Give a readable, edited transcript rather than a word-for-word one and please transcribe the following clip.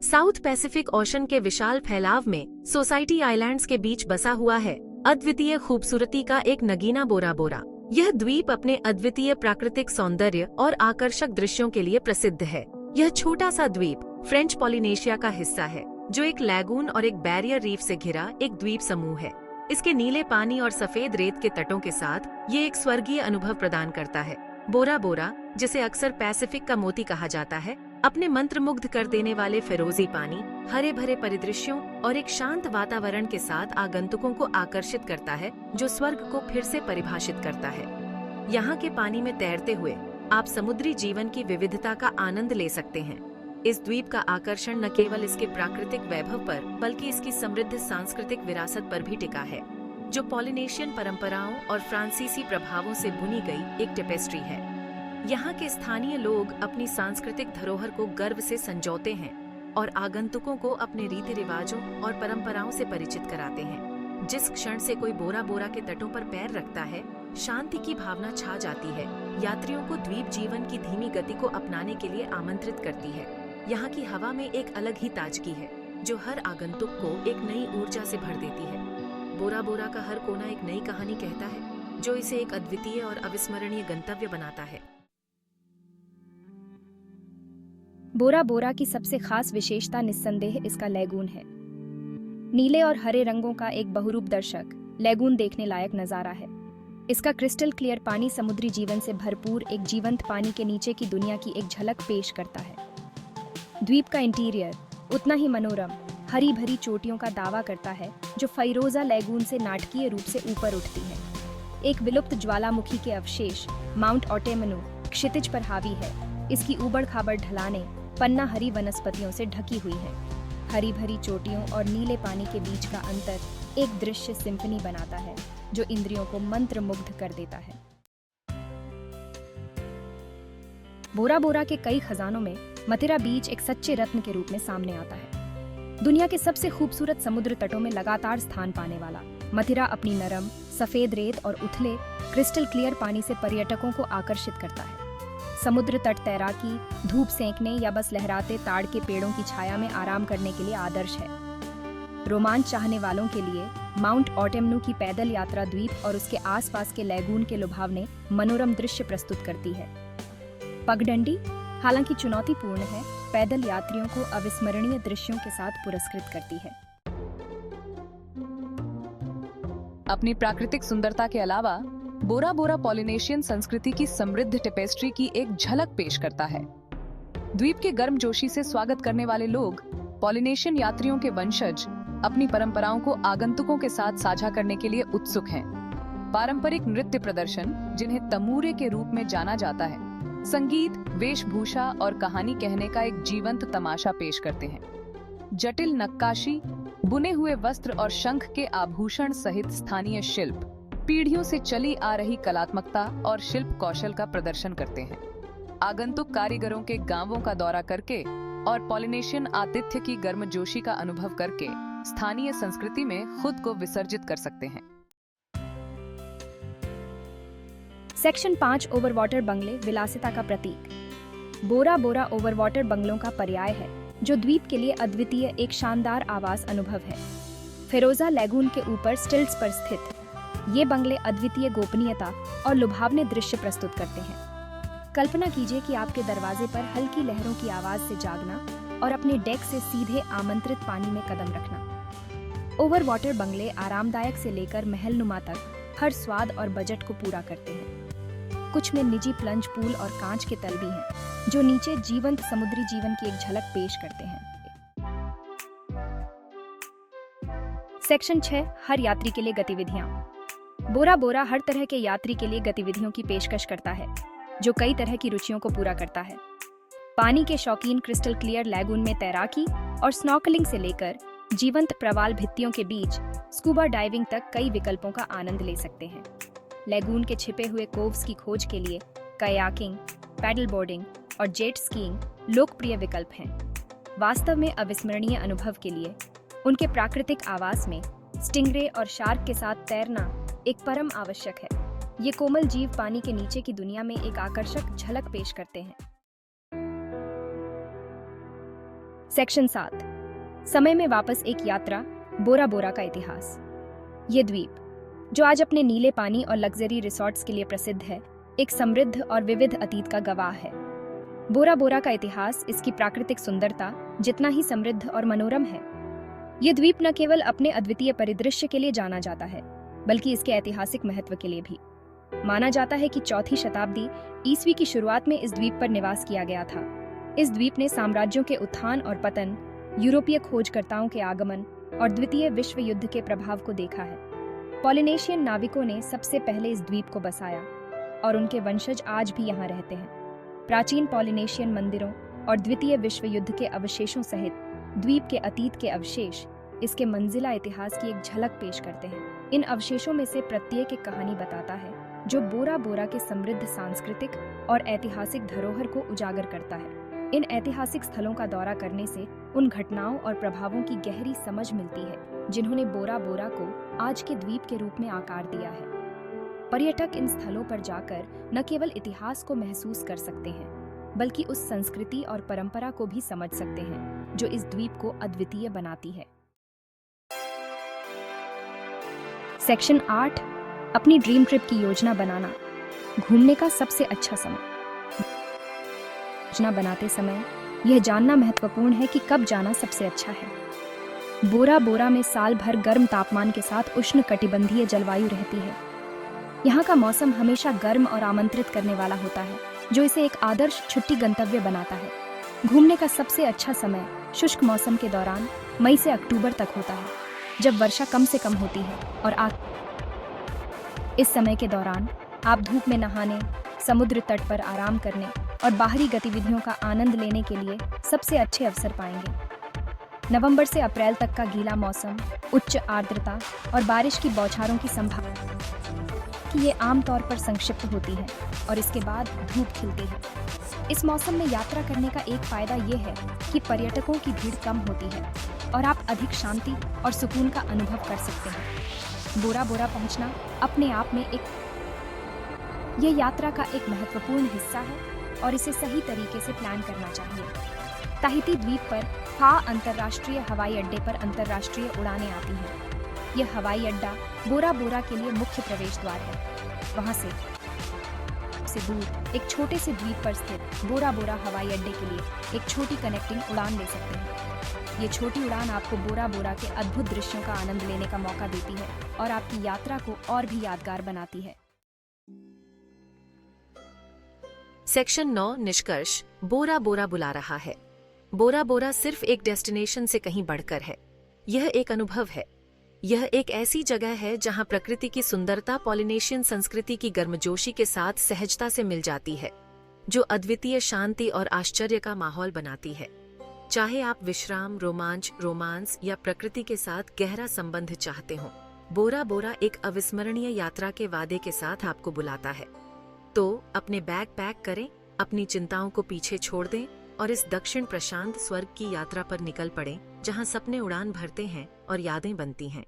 South Pacific ocean के विशाल फैलाव में सोसाइटी आइलैंड्स के बीच बसा हुआ है अद्वितीय खूबसूरती का एक नगीना बोरा बोरा। यह द्वीप अपने अद्वितीय प्राकृतिक सौंदर्य और आकर्षक दृश्यों के लिए प्रसिद्ध है। यह छोटा सा द्वीप फ्रेंच पॉलिनेशिया का हिस्सा है, जो एक लैगून और एक बैरियर रीफ से घिरा एक द्वीप समूह है। इसके नीले पानी और सफेद रेत के तटों के साथ ये एक स्वर्गीय अनुभव प्रदान करता है। बोरा बोरा, जिसे अक्सर पैसिफिक का मोती कहा जाता है, अपने मंत्रमुग्ध कर देने वाले फिरोजी पानी, हरे भरे परिदृश्यों और एक शांत वातावरण के साथ आगंतुकों को आकर्षित करता है, जो स्वर्ग को फिर से परिभाषित करता है। यहाँ के पानी में तैरते हुए आप समुद्री जीवन की विविधता का आनंद ले सकते हैं। इस द्वीप का आकर्षण न केवल इसके प्राकृतिक वैभव पर, बल्कि इसकी समृद्ध सांस्कृतिक विरासत पर भी टिका है, जो पॉलिनेशियन परंपराओं और फ्रांसीसी प्रभावों से बुनी गई एक टेपेस्ट्री है। यहाँ के स्थानीय लोग अपनी सांस्कृतिक धरोहर को गर्व से संजोते हैं और आगंतुकों को अपने रीति रिवाजों और परंपराओं से परिचित कराते हैं। जिस क्षण से कोई बोरा बोरा के तटों पर पैर रखता है, शांति की भावना छा जाती है। यात्रियों को द्वीप जीवन की धीमी गति को अपनाने के लिए आमंत्रित करती है। यहाँ की हवा में एक अलग ही ताजगी है, जो हर आगंतुक को एक नई ऊर्जा से भर देती है। बोरा बोरा का हर कोना एक नई कहानी कहता है, जो इसे एक अद्वितीय और अविस्मरणीय गंतव्य बनाता है। बोरा बोरा की सबसे खास विशेषता निस्संदेह इसका लैगून है। नीले और हरे रंगों का एक बहुरूप दर्शक लैगून देखने लायक नजारा है। इसका क्रिस्टल क्लियर पानी समुद्री जीवन से भरपूर एक जीवंत पानी के नीचे की दुनिया की एक झलक पेश करता है। द्वीप का इंटीरियर उतना ही मनोरम हरी भरी चोटियों का दावा करता है, जो फैरोजा लैगून से नाटकीय रूप से ऊपर उठती है। एक विलुप्त ज्वालामुखी के अवशेष माउंट ऑटेमनो क्षितिज पर हावी है। इसकी ऊबड़ खाबड़ ढलानें पन्ना हरी वनस्पतियों से ढकी हुई है। हरी भरी चोटियों और नीले पानी के बीच का अंतर एक दृश्य सिम्फनी बनाता है, जो इंद्रियों को मंत्रमुग्ध कर देता है। बोरा बोरा के कई खजानों में मथिरा बीच एक सच्चे रत्न के रूप में सामने आता है। दुनिया के सबसे खूबसूरत समुद्र तटों में लगातार स्थान पाने वाला मथिरा अपनी नरम सफेद रेत और उथले क्रिस्टल क्लियर पानी से पर्यटकों को आकर्षित करता है। समुद्र तट तैराकी, धूप सेंकने या बस लहराते ताड़ के पेड़ों की छाया में आराम करने के लिए आदर्श है। रोमांच चाहने वालों के लिए माउंट ऑटेमनो की पैदल यात्रा द्वीप और उसके आसपास के लैगून के लुभावने मनोरम दृश्य प्रस्तुत करती है। पगडंडी हालांकि चुनौतीपूर्ण है, पैदल यात्रियों को अविस्मरणीय दृश्यों के साथ पुरस्कृत करती है। अपनी प्राकृतिक सुंदरता के अलावा बोरा बोरा पॉलिनेशियन संस्कृति की समृद्ध टेपेस्ट्री की एक झलक पेश करता है। द्वीप के गर्मजोशी से स्वागत करने वाले लोग, पॉलिनेशियन यात्रियों के वंशज, अपनी परंपराओं को आगंतुकों के साथ साझा करने के लिए उत्सुक हैं। पारंपरिक नृत्य प्रदर्शन, जिन्हें तमूरे के रूप में जाना जाता है, संगीत, वेशभूषा और कहानी कहने का एक जीवंत तमाशा पेश करते हैं। जटिल नक्काशी, बुने हुए वस्त्र और शंख के आभूषण सहित स्थानीय शिल्प पीढ़ियों से चली आ रही कलात्मकता और शिल्प कौशल का प्रदर्शन करते हैं। आगंतुक कारीगरों के गांवों का दौरा करके और पॉलिनेशियन आतिथ्य की गर्मजोशी का अनुभव करके स्थानीय संस्कृति में खुद को विसर्जित कर सकते हैं। सेक्शन 5 ओवरवाटर बंगले विलासिता का प्रतीक। बोरा बोरा ओवरवाटर बंगलों का पर्याय है, जो द्वीप के लिए अद्वितीय एक शानदार आवास अनुभव है। फेरोजा लैगून के ऊपर स्टिल्ट्स पर स्थित ये बंगले अद्वितीय गोपनीयता और लुभावने दृश्य प्रस्तुत करते हैं। कल्पना कीजिए कि आपके दरवाजे पर हल्की लहरों की आवाज से जागना और अपने डेक से सीधे आमंत्रित पानी में कदम रखना। ओवरवाटर बंगले आरामदायक से लेकर महलनुमा तक हर स्वाद और बजट को पूरा करते हैं। कुछ में निजी प्लंज पूल और कांच के तल भी हैं, जो नीचे जीवंत समुद्री जीवन की एक झलक पेश करते हैं। सेक्शन 6 हर यात्री के लिए गतिविधियां। बोरा बोरा हर तरह के यात्री के लिए गतिविधियों की पेशकश करता है, जो कई तरह की रुचियों को पूरा करता है। पानी के शौकीन क्रिस्टल क्लियर लैगून में तैराकी और स्नॉर्कलिंग से लेकर जीवंत प्रवाल भित्तियों के बीच स्कूबा डाइविंग तक कई विकल्पों का आनंद ले सकते हैं। लैगून के छिपे हुए कोव्स की खोज के लिए कयाकिंग, पैडल बोर्डिंग और जेट स्कीइंग लोकप्रिय विकल्प हैं। वास्तव में अविस्मरणीय अनुभव के लिए उनके प्राकृतिक आवास में स्टिंगरे और शार्क के साथ तैरना एक परम आवश्यक है। ये कोमल जीव पानी के नीचे की दुनिया में एक आकर्षक झलक पेश करते हैं। सेक्शन 7, समय में वापस एक यात्रा, बोरा बोरा का इतिहास। ये द्वीप, जो आज अपने नीले पानी और लग्जरी रिसॉर्ट्स के लिए प्रसिद्ध है, एक समृद्ध और विविध अतीत का गवाह है। बोरा बोरा का इतिहास इसकी प्राकृतिक सुंदरता जितना ही समृद्ध और मनोरम है। ये द्वीप न केवल अपने अद्वितीय परिदृश्य के लिए जाना जाता है, बल्कि इसके ऐतिहासिक महत्व के लिए भी। माना जाता है कि 4वीं शताब्दी ईस्वी की शुरुआत में इस द्वीप पर निवास किया गया था। इस द्वीप ने साम्राज्यों के उत्थान और पतन, यूरोपीय खोजकर्ताओं के आगमन और द्वितीय विश्व युद्ध के प्रभाव को देखा है। पॉलिनेशियन नाविकों ने सबसे पहले इस द्वीप को बसाया और उनके वंशज आज भी यहाँ रहते हैं। प्राचीन पॉलिनेशियन मंदिरों और द्वितीय विश्व युद्ध के अवशेषों सहित द्वीप के अतीत के अवशेष इसके मंजिला इतिहास की एक झलक पेश करते हैं। इन अवशेषों में से प्रत्येक एक कहानी बताता है, जो बोरा बोरा के समृद्ध सांस्कृतिक और ऐतिहासिक धरोहर को उजागर करता है। इन ऐतिहासिक स्थलों का दौरा करने से उन घटनाओं और प्रभावों की गहरी समझ मिलती है, जिन्होंने बोरा बोरा को आज के द्वीप के रूप में आकार दिया है। पर्यटक इन स्थलों पर जाकर न केवल इतिहास को महसूस कर सकते हैं, बल्कि उस संस्कृति और परंपरा को भी समझ सकते हैं, जो इस द्वीप को अद्वितीय बनाती है। सेक्शन 8, अपनी ड्रीम ट्रिप की योजना बनाना, घूमने का सबसे अच्छा समय। योजना बनाते समय यह जानना महत्वपूर्ण है कि कब जाना सबसे अच्छा है। बोरा बोरा में साल भर गर्म तापमान के साथ उष्णकटिबंधीय जलवायु रहती है। यहाँ का मौसम हमेशा गर्म और आमंत्रित करने वाला होता है, जो इसे एक आदर्श छुट्टी गंतव्य बनाता है। घूमने का सबसे अच्छा समय शुष्क मौसम के दौरान मई से अक्टूबर तक होता है, जब वर्षा कम से कम होती है और इस समय के दौरान आप धूप में नहाने, समुद्र तट पर आराम करने और बाहरी गतिविधियों का आनंद लेने के लिए सबसे अच्छे अवसर पाएंगे। नवंबर से अप्रैल तक का गीला मौसम, उच्च आर्द्रता और बारिश की बौछारों की संभावना कि ये आमतौर पर संक्षिप्त होती है और इसके बाद धूप खिलती है। इस मौसम में यात्रा करने का एक फायदा ये है कि पर्यटकों की भीड़ कम होती है और आप अधिक शांति और सुकून का अनुभव कर सकते हैं। बोरा बोरा पहुंचना अपने आप में ये यात्रा का एक महत्वपूर्ण हिस्सा है और इसे सही तरीके से प्लान करना चाहिए। ताहिती द्वीप पर फा अंतर्राष्ट्रीय हवाई अड्डे पर अंतर्राष्ट्रीय उड़ानें आती हैं। यह हवाई अड्डा बोरा बोरा के लिए मुख्य प्रवेश द्वार है। वहां से दूर एक छोटे से द्वीप पर स्थित बोरा बोरा हवाई अड्डे के लिए एक छोटी कनेक्टिंग उड़ान ले सकते हैं। ये छोटी उड़ान आपको बोरा बोरा के अद्भुत दृश्यों का आनंद लेने का मौका देती है और आपकी यात्रा को और भी यादगार बनाती है। सेक्शन 9, निष्कर्ष। बोरा बोरा बुला रहा है। बोरा बोरा सिर्फ एक डेस्टिनेशन से कहीं बढ़कर है। यह एक अनुभव है। यह एक ऐसी जगह है जहां प्रकृति की सुंदरता पॉलिनेशियन संस्कृति की गर्मजोशी के साथ सहजता से मिल जाती है, जो अद्वितीय शांति और आश्चर्य का माहौल बनाती है। चाहे आप विश्राम, रोमांस या प्रकृति के साथ गहरा संबंध चाहते हो, बोरा बोरा एक अविस्मरणीय यात्रा के वादे के साथ आपको बुलाता है। तो अपने बैग पैक करें, अपनी चिंताओं को पीछे छोड़ दें और इस दक्षिण प्रशांत स्वर्ग की यात्रा पर निकल पड़ें, जहां सपने उड़ान भरते हैं और यादें बनती हैं।